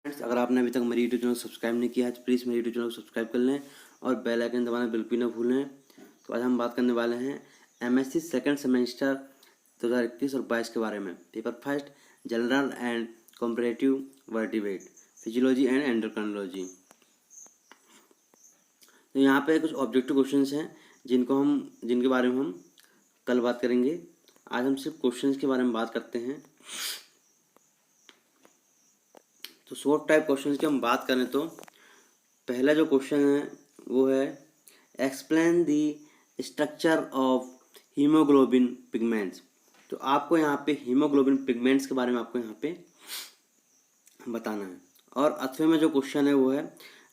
Friends, अगर आपने अभी तक मेरी यूट्यूब चैनल सब्सक्राइब नहीं किया है तो प्लीज़ मेरी यूट्यूब चैनल को सब्सक्राइब कर लें और बेल आइकन दबाना बिल्कुल भी ना भूलें। तो आज हम बात करने वाले हैं एमएससी सेकंड सेमेस्टर 2021 और 22 के बारे में। Paper first, general and comparative vertebrate, physiology and endocrinology. तो यहाँ पे कुछ ऑब्जेक्टिव क्वेश्चंस हैं जिनके बारे में हम कल बात करेंगे। आज हम सिर्फ क्वेश्चंस के बारे में बात करते हैं। तो शॉर्ट टाइप क्वेश्चंस की हम बात करें तो पहला जो क्वेश्चन है वो है explain the structure of haemoglobin pigments. तो आपको यहाँ पे हीमोग्लोबिन पिगमेंट्स के बारे में आपको यहाँ पे बताना है। और अथवे में जो क्वेश्चन है वो है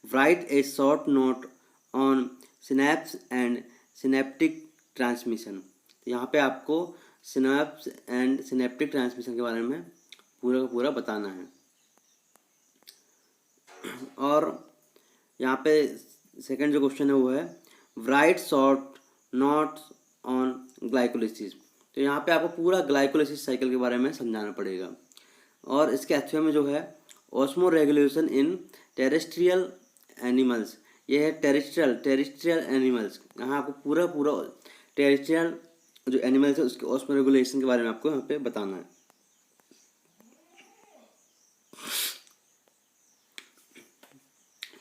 right A short note on synapse and synaptic transmission. तो यहाँ पे आपको सिनैप्स एंड सिनेप्टिक ट्रांसमिशन के बारे में पूरा का पूरा बताना है। और यहाँ पे सेकंड जो क्वेश्चन है वो है right short notes on glycolysis. तो यहाँ पे आपको पूरा ग्लाइकोलिसिस साइकिल के बारे में समझाना पड़ेगा। और इसके अथवे में जो है osmo regulation in terrestrial animals, ये है टेरेस्ट्रियल एनिमल्स। यहाँ आपको पूरा टेरेस्ट्रियल जो एनिमल्स है उसके ऑस्मो रेगुलेशन के बारे में आपको यहाँ पे बताना है।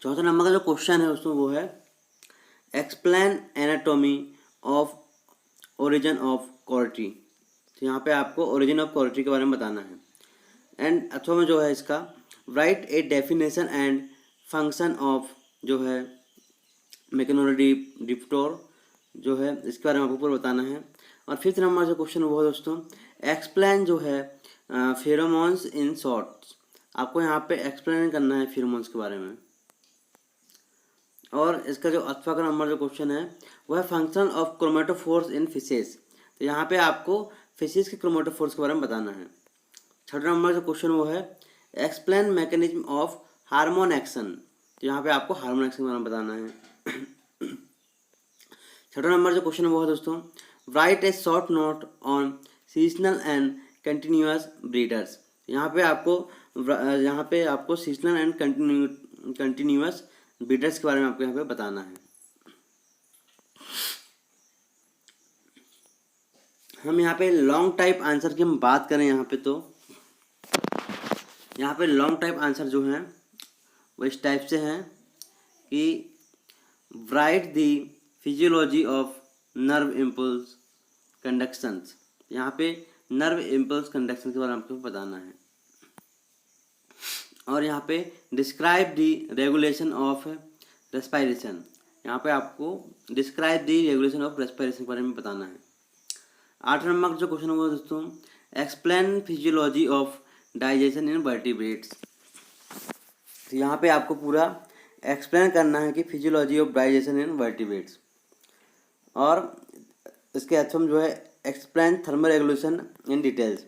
चौथा नंबर का जो क्वेश्चन है उसमें वो है explain anatomy of origin of कॉर्टी। तो यहाँ पे आपको ओरिजिन ऑफ कॉर्टी के बारे में बताना है। एंड अथवा में जो है इसका right a definition and function of जो है मेकेनोडिप्टोर जो है इसके बारे में आपको पूरा बताना है। और फिफ्थ नंबर जो क्वेश्चन वो है दोस्तों एक्सप्लेन जो है फेरोमोन्स इन शॉर्ट्स। आपको यहाँ पे एक्सप्लेन करना है फेरोमोन्स के बारे में। और इसका जो अथवा का नंबर जो क्वेश्चन है वह है function of chromatophores in fishes. तो यहाँ पे आपको फिशेस के क्रोमेटोफोर्स के बारे में बताना है। छठा नंबर जो क्वेश्चन वो है explain mechanism of hormone action. तो यहाँ पे आपको हार्मोन एक्शन के बारे में बताना है। छठा नंबर जो क्वेश्चन वो है दोस्तों right A short note on seasonal and continuous breeders. यहाँ पे आपको सीजनल एंड कंटिन्यूअस ब्रीडर्स के बारे में आपको यहाँ पे बताना है। हम यहाँ पे लॉन्ग टाइप आंसर की हम बात करें यहाँ पे तो यहाँ पे लॉन्ग टाइप आंसर जो हैं वो इस टाइप से हैं कि write the physiology of nerve impulse conductions. यहाँ पे नर्व इम्पल्स कंडक्शन के बारे में आपको बताना है। और यहाँ पे describe the regulation of respiration. यहाँ पे आपको describe the regulation of respiration के बारे में बताना है। 8 नंबर जो क्वेश्चन होगा दोस्तों explain physiology of digestion in vertebrates. तो यहाँ पे आपको पूरा एक्सप्लेन करना है कि physiology of digestion in vertebrates. और इसके अथवा जो है explain thermal regulation in details.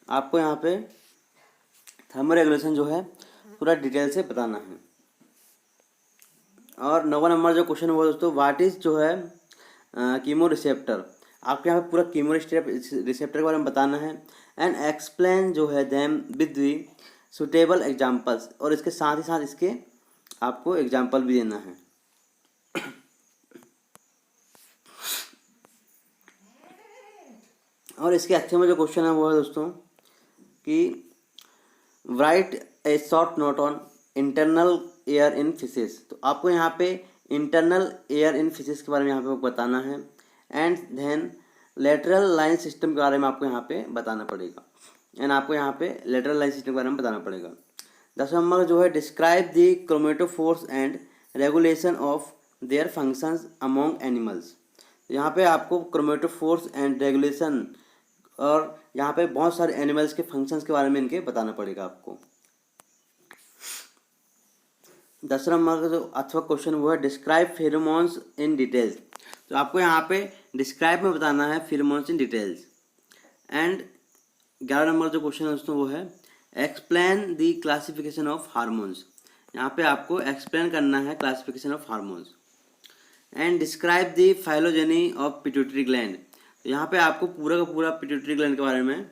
आपको यहाँ पे थर्मल रेगुलेशन जो है पूरा डिटेल से बताना है। और 9वां नंबर जो क्वेश्चन हुआ दोस्तों व्हाट इज जो है कीमो रिसेप्टर। आपको यहाँ पे पूरा कीमो रिसेप्टर के बारे में बताना है। एंड एक्सप्लेन जो है them with the suitable examples. और इसके साथ ही साथ इसके आपको एग्जाम्पल भी देना है। और इसके अच्छे में जो क्वेश्चन है वो है दोस्तों कि right A short note on internal air in fishes. तो आपको यहाँ पे इंटरनल एयर इन फिशेस के बारे में यहाँ पे बताना है। And then lateral line system के बारे में आपको यहाँ पे बताना पड़ेगा। एंड आपको यहाँ पे लेटरल लाइन सिस्टम के बारे में बताना पड़ेगा। 10 नंबर जो है describe the chromatophores and regulation of their functions among animals. यहाँ पे आपको क्रोमेटोफोर्स एंड रेगुलेशन और यहाँ पे बहुत सारे एनिमल्स के फंक्शंस के बारे में इनके बताना पड़ेगा आपको। 10 नंबर का जो अथवा क्वेश्चन वो है डिस्क्राइब फेरोमोन्स इन डिटेल्स। तो आपको यहाँ पे डिस्क्राइब में बताना है pheromones in details. And 11 number जो क्वेश्चन है दोस्तों वो है explain the classification of hormones. यहाँ पे आपको एक्सप्लेन करना है classification of hormones. And describe the phylogeny of pituitary gland. तो यहाँ पे आपको पूरा का पूरा पिट्यूटरी ग्लैंड के बारे में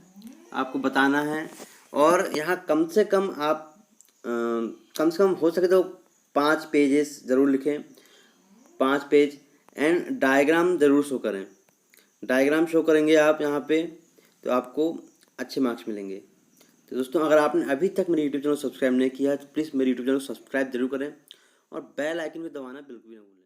आपको बताना है। और यहाँ कम से कम आप कम से कम हो सके तो 5 पेजेस ज़रूर लिखें, 5 पेज, एंड डायग्राम ज़रूर शो करें। डायग्राम शो करेंगे आप यहाँ पे तो आपको अच्छे मार्क्स मिलेंगे। तो दोस्तों, अगर आपने अभी तक मेरे यूट्यूब चैनल सब्सक्राइब नहीं किया है तो प्लीज़ मेरे यूट्यूब चैनल सब्सक्राइब जरूर करें और बेल आइकन को दबाना बिल्कुल भी ना भूलें।